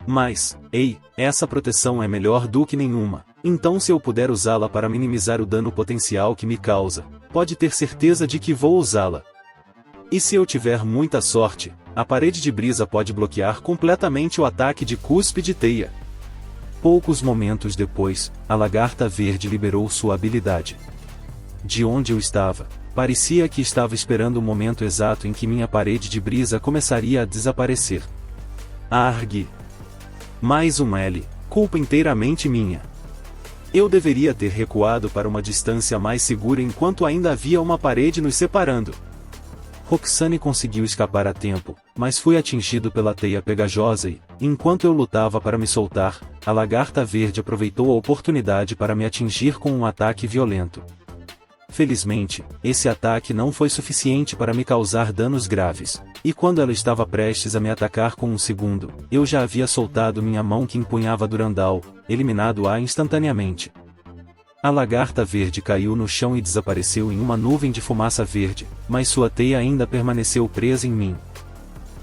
Mas, ei, essa proteção é melhor do que nenhuma, então se eu puder usá-la para minimizar o dano potencial que me causa, pode ter certeza de que vou usá-la. E se eu tiver muita sorte, a parede de brisa pode bloquear completamente o ataque de cuspe de teia. Poucos momentos depois, a lagarta verde liberou sua habilidade. De onde eu estava, parecia que estava esperando o momento exato em que minha parede de brisa começaria a desaparecer. Argue! Mais um L, culpa inteiramente minha. Eu deveria ter recuado para uma distância mais segura enquanto ainda havia uma parede nos separando. Roxane conseguiu escapar a tempo, mas foi atingido pela teia pegajosa e, enquanto eu lutava para me soltar, a lagarta verde aproveitou a oportunidade para me atingir com um ataque violento. Felizmente, esse ataque não foi suficiente para me causar danos graves, e quando ela estava prestes a me atacar com um segundo, eu já havia soltado minha mão que empunhava Durandal, eliminado-a instantaneamente. A lagarta verde caiu no chão e desapareceu em uma nuvem de fumaça verde, mas sua teia ainda permaneceu presa em mim.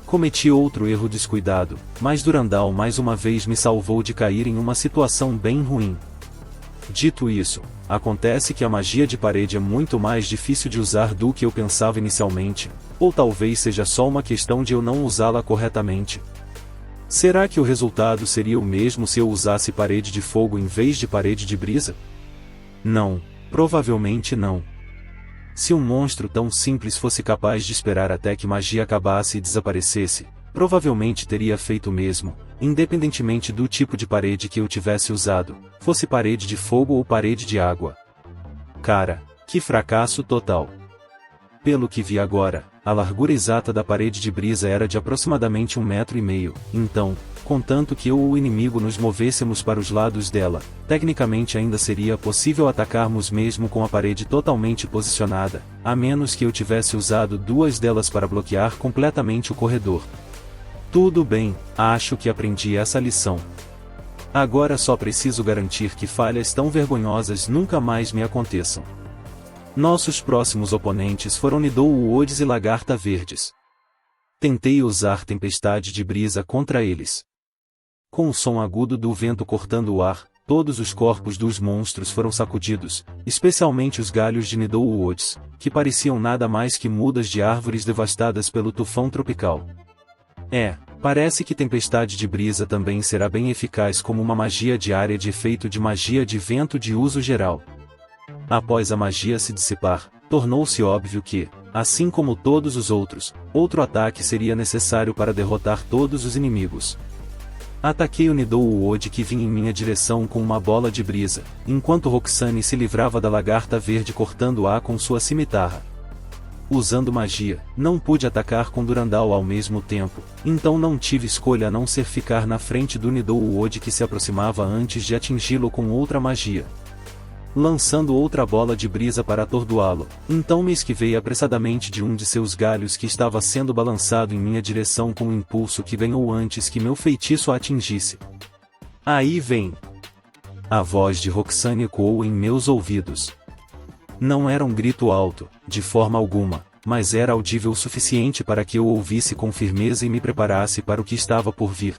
Cometi outro erro descuidado, mas Durandal mais uma vez me salvou de cair em uma situação bem ruim. Dito isso, acontece que a magia de parede é muito mais difícil de usar do que eu pensava inicialmente, ou talvez seja só uma questão de eu não usá-la corretamente. Será que o resultado seria o mesmo se eu usasse parede de fogo em vez de parede de brisa? Não, provavelmente não. Se um monstro tão simples fosse capaz de esperar até que magia acabasse e desaparecesse, provavelmente teria feito o mesmo, independentemente do tipo de parede que eu tivesse usado, fosse parede de fogo ou parede de água. Cara, que fracasso total. Pelo que vi agora, a largura exata da parede de brisa era de aproximadamente 1,5 metros, então, contanto que eu ou o inimigo nos movêssemos para os lados dela, tecnicamente ainda seria possível atacarmos mesmo com a parede totalmente posicionada, a menos que eu tivesse usado duas delas para bloquear completamente o corredor. Tudo bem, acho que aprendi essa lição. Agora só preciso garantir que falhas tão vergonhosas nunca mais me aconteçam. Nossos próximos oponentes foram Nidou Woods e Lagarta Verdes. Tentei usar tempestade de brisa contra eles. Com o som agudo do vento cortando o ar, todos os corpos dos monstros foram sacudidos, especialmente os galhos de Nidou Woods, que pareciam nada mais que mudas de árvores devastadas pelo tufão tropical. Parece que tempestade de brisa também será bem eficaz como uma magia de área de efeito de magia de vento de uso geral. Após a magia se dissipar, tornou-se óbvio que, assim como todos os outros, outro ataque seria necessário para derrotar todos os inimigos. Ataquei o Nidou Wood que vinha em minha direção com uma bola de brisa, enquanto Roxane se livrava da lagarta verde cortando-a com sua cimitarra. Usando magia, não pude atacar com Durandal ao mesmo tempo, então não tive escolha a não ser ficar na frente do Nidou Wood que se aproximava antes de atingi-lo com outra magia. Lançando outra bola de brisa para atordoá-lo, então me esquivei apressadamente de um de seus galhos que estava sendo balançado em minha direção com um impulso que ganhou antes que meu feitiço a atingisse. Aí vem! A voz de Roxane ecoou em meus ouvidos. Não era um grito alto, de forma alguma, mas era audível o suficiente para que eu ouvisse com firmeza e me preparasse para o que estava por vir.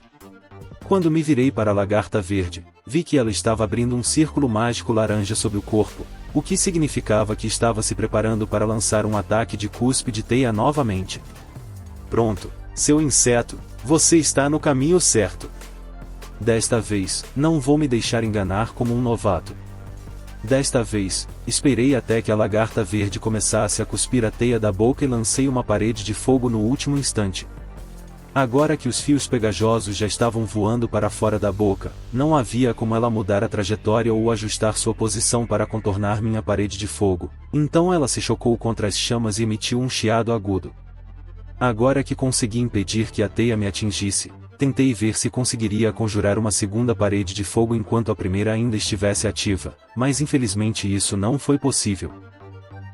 Quando me virei para a lagarta verde, vi que ela estava abrindo um círculo mágico laranja sob o corpo, o que significava que estava se preparando para lançar um ataque de cuspe de teia novamente. Pronto, seu inseto, você está no caminho certo. Desta vez, não vou me deixar enganar como um novato. Desta vez, esperei até que a lagarta verde começasse a cuspir a teia da boca e lancei uma parede de fogo no último instante. Agora que os fios pegajosos já estavam voando para fora da boca, não havia como ela mudar a trajetória ou ajustar sua posição para contornar minha parede de fogo, então ela se chocou contra as chamas e emitiu um chiado agudo. Agora que consegui impedir que a teia me atingisse, tentei ver se conseguiria conjurar uma segunda parede de fogo enquanto a primeira ainda estivesse ativa, mas infelizmente isso não foi possível.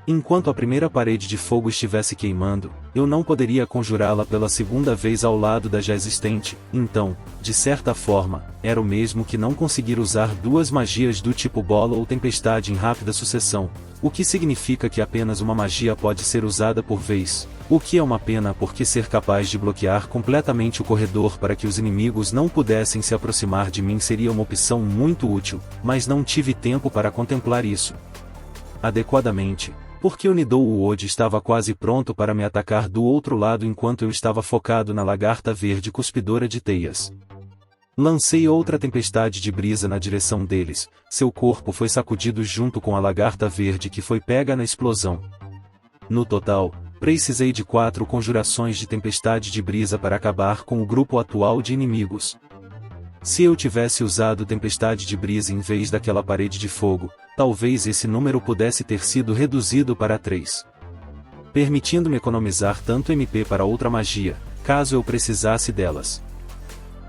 Enquanto a primeira parede de fogo estivesse queimando, eu não poderia conjurá-la pela segunda vez ao lado da já existente, então, de certa forma, era o mesmo que não conseguir usar duas magias do tipo bola ou tempestade em rápida sucessão, o que significa que apenas uma magia pode ser usada por vez, o que é uma pena porque ser capaz de bloquear completamente o corredor para que os inimigos não pudessem se aproximar de mim seria uma opção muito útil, mas não tive tempo para contemplar isso adequadamente, porque o Nidou Uod estava quase pronto para me atacar do outro lado enquanto eu estava focado na lagarta verde cuspidora de teias. Lancei outra tempestade de brisa na direção deles, seu corpo foi sacudido junto com a lagarta verde que foi pega na explosão. No total, precisei de 4 conjurações de tempestade de brisa para acabar com o grupo atual de inimigos. Se eu tivesse usado tempestade de brisa em vez daquela parede de fogo, talvez esse número pudesse ter sido reduzido para 3. Permitindo-me economizar tanto MP para outra magia, caso eu precisasse delas.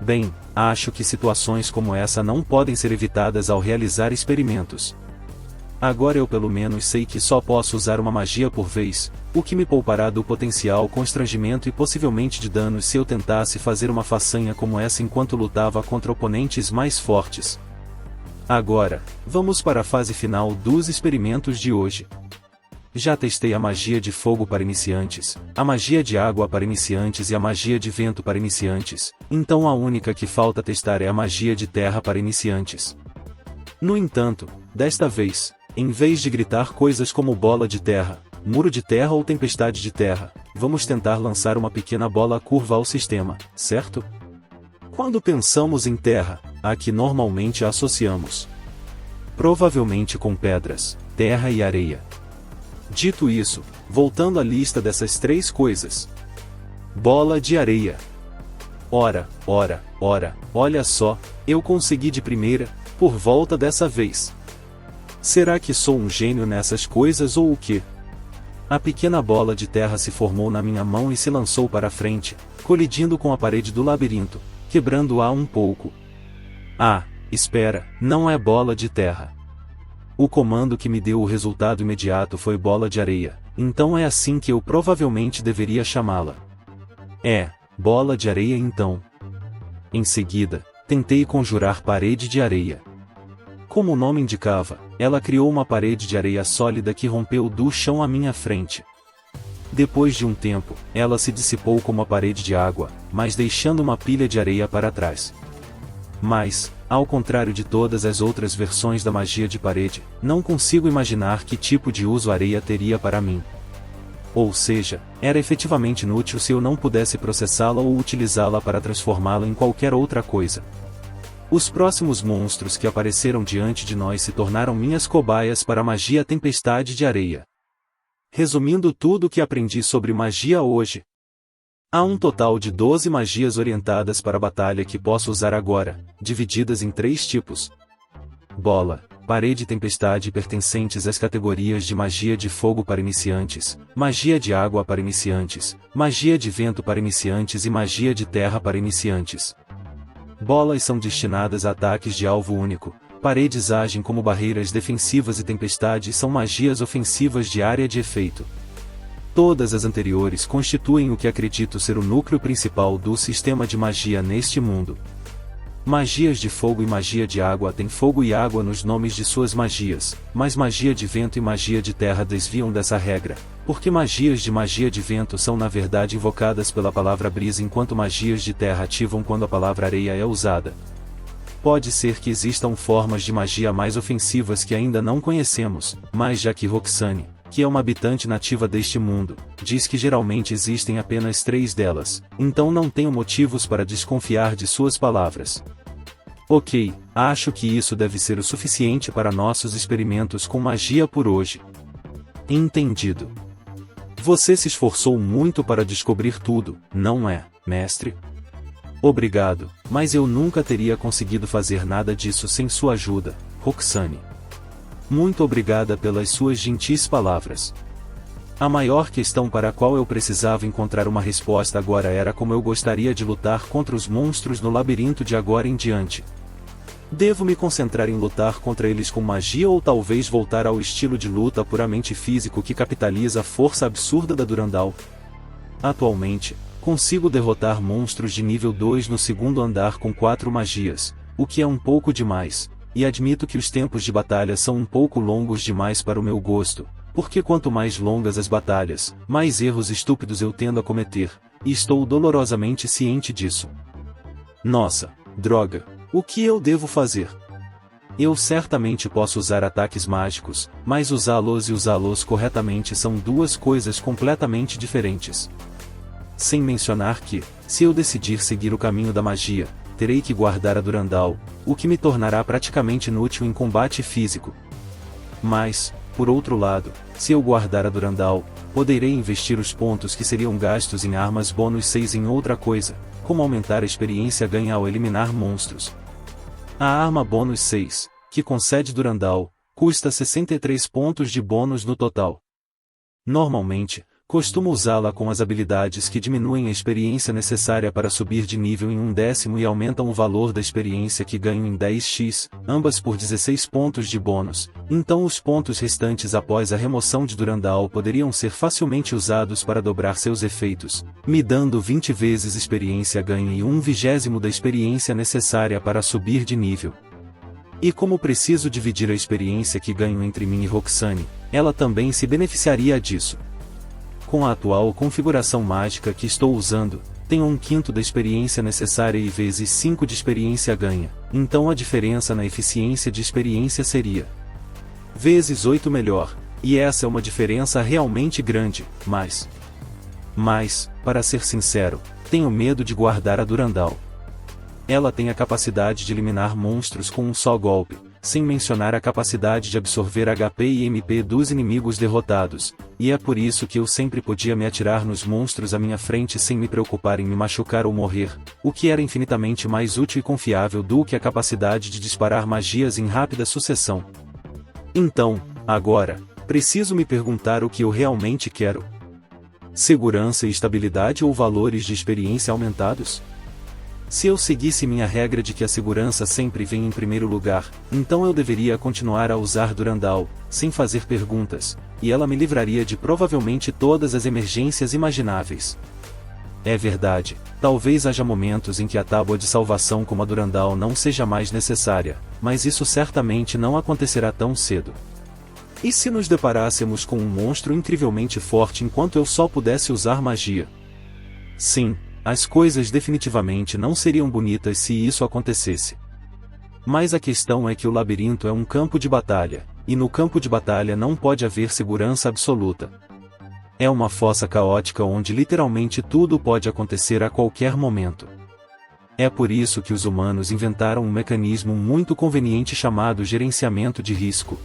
Bem, acho que situações como essa não podem ser evitadas ao realizar experimentos. Agora eu pelo menos sei que só posso usar uma magia por vez, o que me poupará do potencial constrangimento e possivelmente de danos se eu tentasse fazer uma façanha como essa enquanto lutava contra oponentes mais fortes. Agora, vamos para a fase final dos experimentos de hoje. Já testei a magia de fogo para iniciantes, a magia de água para iniciantes e a magia de vento para iniciantes, então a única que falta testar é a magia de terra para iniciantes. No entanto, desta vez, em vez de gritar coisas como bola de terra, muro de terra ou tempestade de terra, vamos tentar lançar uma pequena bola curva ao sistema, certo? Quando pensamos em terra, a que normalmente a associamos? Provavelmente com pedras, terra e areia. Dito isso, voltando à lista dessas 3 coisas. Bola de areia. Ora, olha só, eu consegui de primeira, por volta dessa vez. Será que sou um gênio nessas coisas ou o quê? A pequena bola de terra se formou na minha mão e se lançou para frente, colidindo com a parede do labirinto, quebrando-a um pouco. Ah, espera, não é bola de terra. O comando que me deu o resultado imediato foi bola de areia, então é assim que eu provavelmente deveria chamá-la. É, bola de areia então. Em seguida, tentei conjurar parede de areia. Como o nome indicava, ela criou uma parede de areia sólida que rompeu do chão à minha frente. Depois de um tempo, ela se dissipou como a parede de água, mas deixando uma pilha de areia para trás. Mas, ao contrário de todas as outras versões da magia de parede, não consigo imaginar que tipo de uso a areia teria para mim. Ou seja, era efetivamente inútil se eu não pudesse processá-la ou utilizá-la para transformá-la em qualquer outra coisa. Os próximos monstros que apareceram diante de nós se tornaram minhas cobaias para a magia tempestade de areia. Resumindo tudo o que aprendi sobre magia hoje. Há um total de 12 magias orientadas para a batalha que posso usar agora, divididas em 3 tipos. Bola, parede e tempestade pertencentes às categorias de magia de fogo para iniciantes, magia de água para iniciantes, magia de vento para iniciantes e magia de terra para iniciantes. Bolas são destinadas a ataques de alvo único, paredes agem como barreiras defensivas e tempestades são magias ofensivas de área de efeito. Todas as anteriores constituem o que acredito ser o núcleo principal do sistema de magia neste mundo. Magias de fogo e magia de água têm fogo e água nos nomes de suas magias, mas magia de vento e magia de terra desviam dessa regra, porque magias de magia de vento são na verdade invocadas pela palavra brisa enquanto magias de terra ativam quando a palavra areia é usada. Pode ser que existam formas de magia mais ofensivas que ainda não conhecemos, mas já que Roxane, que é uma habitante nativa deste mundo, diz que geralmente existem apenas 3 delas, então não tenho motivos para desconfiar de suas palavras. Ok, acho que isso deve ser o suficiente para nossos experimentos com magia por hoje. Entendido. Você se esforçou muito para descobrir tudo, não é, mestre? Obrigado, mas eu nunca teria conseguido fazer nada disso sem sua ajuda, Roxane. Muito obrigada pelas suas gentis palavras. A maior questão para a qual eu precisava encontrar uma resposta agora era como eu gostaria de lutar contra os monstros no labirinto de agora em diante. Devo me concentrar em lutar contra eles com magia ou talvez voltar ao estilo de luta puramente físico que capitaliza a força absurda da Durandal? Atualmente, consigo derrotar monstros de nível 2 no segundo andar com 4 magias, o que é um pouco demais, e admito que os tempos de batalha são um pouco longos demais para o meu gosto, porque quanto mais longas as batalhas, mais erros estúpidos eu tendo a cometer, e estou dolorosamente ciente disso. Nossa, droga! O que eu devo fazer? Eu certamente posso usar ataques mágicos, mas usá-los e usá-los corretamente são duas coisas completamente diferentes. Sem mencionar que, se eu decidir seguir o caminho da magia, terei que guardar a Durandal, o que me tornará praticamente inútil em combate físico. Mas, por outro lado, se eu guardar a Durandal, poderei investir os pontos que seriam gastos em armas bônus 6 em outra coisa, como aumentar a experiência ganha ao eliminar monstros. A arma bônus 6, que concede Durandal, custa 63 pontos de bônus no total. Normalmente, costumo usá-la com as habilidades que diminuem a experiência necessária para subir de nível em 1/10 e aumentam o valor da experiência que ganho em 10x, ambas por 16 pontos de bônus, então os pontos restantes após a remoção de Durandal poderiam ser facilmente usados para dobrar seus efeitos, me dando 20 vezes experiência ganha e 1/20 da experiência necessária para subir de nível. E como preciso dividir a experiência que ganho entre mim e Roxane, ela também se beneficiaria disso. Com a atual configuração mágica que estou usando, tenho 1/5 da experiência necessária e vezes 5 de experiência ganha, então a diferença na eficiência de experiência seria vezes 8 melhor, e essa é uma diferença realmente grande, mas, para ser sincero, tenho medo de guardar a Durandal. Ela tem a capacidade de eliminar monstros com um só golpe, sem mencionar a capacidade de absorver HP e MP dos inimigos derrotados, e é por isso que eu sempre podia me atirar nos monstros à minha frente sem me preocupar em me machucar ou morrer, o que era infinitamente mais útil e confiável do que a capacidade de disparar magias em rápida sucessão. Então, agora, preciso me perguntar o que eu realmente quero. Segurança e estabilidade ou valores de experiência aumentados? Se eu seguisse minha regra de que a segurança sempre vem em primeiro lugar, então eu deveria continuar a usar Durandal, sem fazer perguntas, e ela me livraria de provavelmente todas as emergências imagináveis. É verdade, talvez haja momentos em que a tábua de salvação como a Durandal não seja mais necessária, mas isso certamente não acontecerá tão cedo. E se nos deparássemos com um monstro incrivelmente forte enquanto eu só pudesse usar magia? Sim. As coisas definitivamente não seriam bonitas se isso acontecesse. Mas a questão é que o labirinto é um campo de batalha, e no campo de batalha não pode haver segurança absoluta. É uma fossa caótica onde literalmente tudo pode acontecer a qualquer momento. É por isso que os humanos inventaram um mecanismo muito conveniente chamado gerenciamento de risco.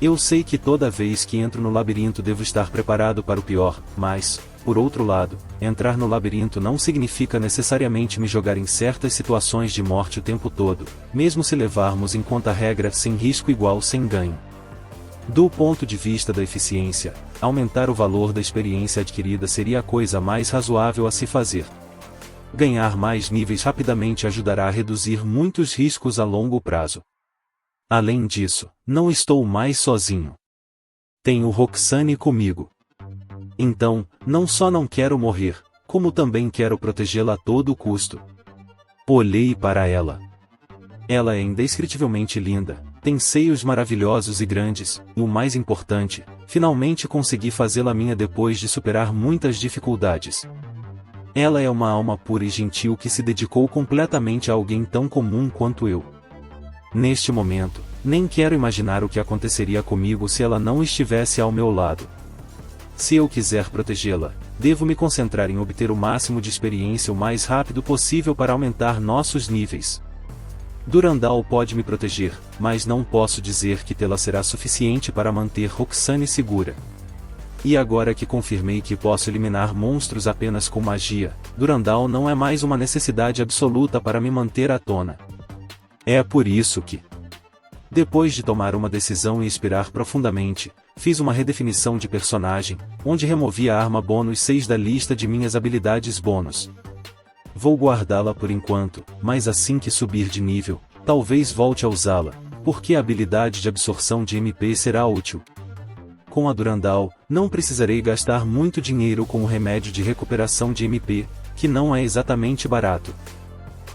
Eu sei que toda vez que entro no labirinto devo estar preparado para o pior, mas, por outro lado, entrar no labirinto não significa necessariamente me jogar em certas situações de morte o tempo todo, mesmo se levarmos em conta a regra sem risco igual sem ganho. Do ponto de vista da eficiência, aumentar o valor da experiência adquirida seria a coisa mais razoável a se fazer. Ganhar mais níveis rapidamente ajudará a reduzir muitos riscos a longo prazo. Além disso, não estou mais sozinho. Tenho Roxane comigo. Então, não só não quero morrer, como também quero protegê-la a todo custo. Olhei para ela. Ela é indescritivelmente linda, tem seios maravilhosos e grandes, e o mais importante, finalmente consegui fazê-la minha depois de superar muitas dificuldades. Ela é uma alma pura e gentil que se dedicou completamente a alguém tão comum quanto eu. Neste momento, nem quero imaginar o que aconteceria comigo se ela não estivesse ao meu lado. Se eu quiser protegê-la, devo me concentrar em obter o máximo de experiência o mais rápido possível para aumentar nossos níveis. Durandal pode me proteger, mas não posso dizer que tê-la será suficiente para manter Roxane segura. E agora que confirmei que posso eliminar monstros apenas com magia, Durandal não é mais uma necessidade absoluta para me manter à tona. É por isso que, depois de tomar uma decisão e inspirar profundamente, fiz uma redefinição de personagem, onde removi a arma bônus 6 da lista de minhas habilidades bônus. Vou guardá-la por enquanto, mas assim que subir de nível, talvez volte a usá-la, porque a habilidade de absorção de MP será útil. Com a Durandal, não precisarei gastar muito dinheiro com o remédio de recuperação de MP, que não é exatamente barato.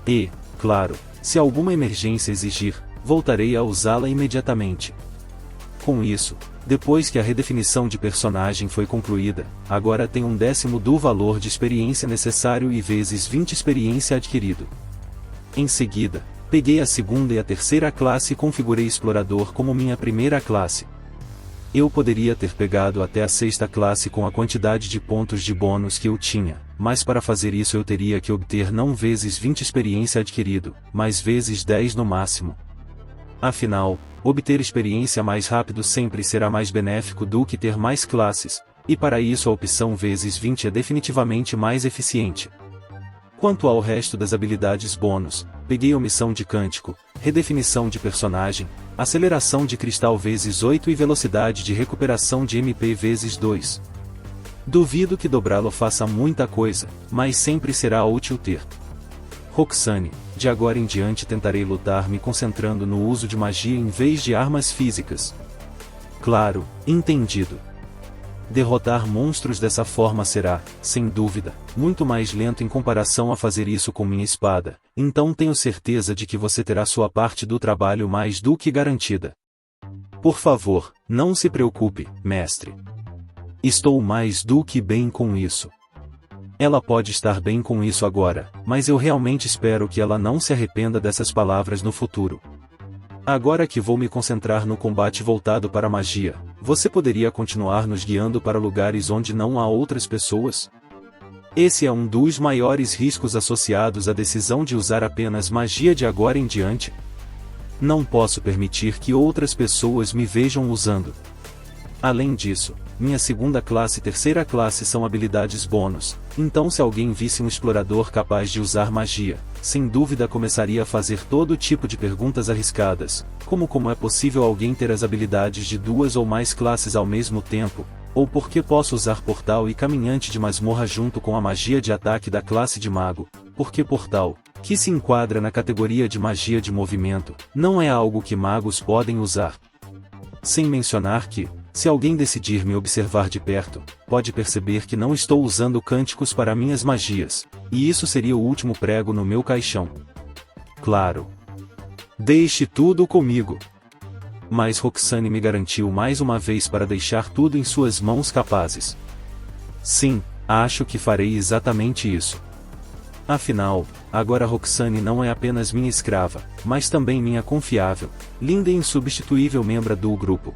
E, claro, se alguma emergência exigir, voltarei a usá-la imediatamente. Com isso, depois que a redefinição de personagem foi concluída, agora tenho 1/10 do valor de experiência necessário e vezes 20 experiência adquirido. Em seguida, peguei a segunda e a terceira classe e configurei Explorador como minha primeira classe. Eu poderia ter pegado até a sexta classe com a quantidade de pontos de bônus que eu tinha, mas para fazer isso eu teria que obter não vezes 20 experiência adquirido, mas vezes 10 no máximo. Afinal, obter experiência mais rápido sempre será mais benéfico do que ter mais classes, e para isso a opção vezes 20 é definitivamente mais eficiente. Quanto ao resto das habilidades bônus, peguei omissão de cântico, redefinição de personagem, aceleração de cristal vezes 8 e velocidade de recuperação de MP vezes 2. Duvido que dobrá-lo faça muita coisa, mas sempre será útil ter. Roxane, de agora em diante tentarei lutar me concentrando no uso de magia em vez de armas físicas. Claro, entendido. Derrotar monstros dessa forma será, sem dúvida, muito mais lento em comparação a fazer isso com minha espada, então tenho certeza de que você terá sua parte do trabalho mais do que garantida. Por favor, não se preocupe, mestre. Estou mais do que bem com isso. Ela pode estar bem com isso agora, mas eu realmente espero que ela não se arrependa dessas palavras no futuro. Agora que vou me concentrar no combate voltado para a magia, você poderia continuar nos guiando para lugares onde não há outras pessoas? Esse é um dos maiores riscos associados à decisão de usar apenas magia de agora em diante. Não posso permitir que outras pessoas me vejam usando. Além disso, minha segunda classe e terceira classe são habilidades bônus, então se alguém visse um explorador capaz de usar magia, sem dúvida começaria a fazer todo tipo de perguntas arriscadas, como é possível alguém ter as habilidades de 2 ou mais classes ao mesmo tempo, ou por que posso usar portal e caminhante de masmorra junto com a magia de ataque da classe de mago, porque portal, que se enquadra na categoria de magia de movimento, não é algo que magos podem usar. Sem mencionar que, se alguém decidir me observar de perto, pode perceber que não estou usando cânticos para minhas magias, e isso seria o último prego no meu caixão. Claro. Deixe tudo comigo. Mas Roxane me garantiu mais uma vez para deixar tudo em suas mãos capazes. Sim, acho que farei exatamente isso. Afinal, agora Roxane não é apenas minha escrava, mas também minha confiável, linda e insubstituível membro do grupo.